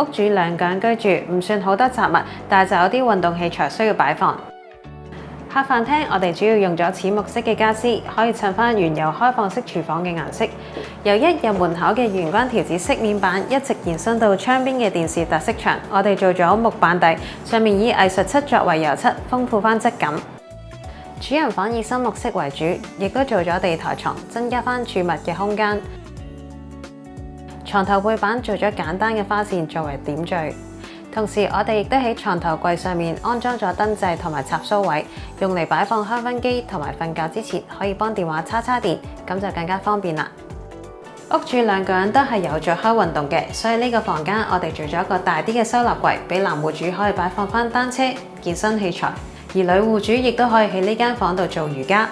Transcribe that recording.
屋主兩個人居住，唔算好多雜物，但係就有啲運動器材需要擺放。客飯廳我哋主要用咗淺木色嘅家私，可以襯翻原有開放式廚房嘅顏色。由一入門口嘅玄關條子飾面板，一直延伸到窗邊嘅電視特色牆，我哋做咗木板底，上面以藝術漆作為油漆，豐富翻質感。主人房以深綠色為主，亦都做咗地台床，增加翻儲物嘅空間。床頭背板做咗簡單嘅花線作為點綴。同時，我哋亦都喺床頭櫃上面安裝咗燈掣同埋插蘇位，用嚟擺放香薰機，同埋瞓覺之前可以幫電話叉電，咁就更加方便啦。屋主兩個人都係有做開運動嘅，所以呢個房間我哋做咗一個大啲嘅收納櫃，俾男戶主可以擺放翻單車、健身器材，而女戶主亦都可以喺呢間房度做瑜伽。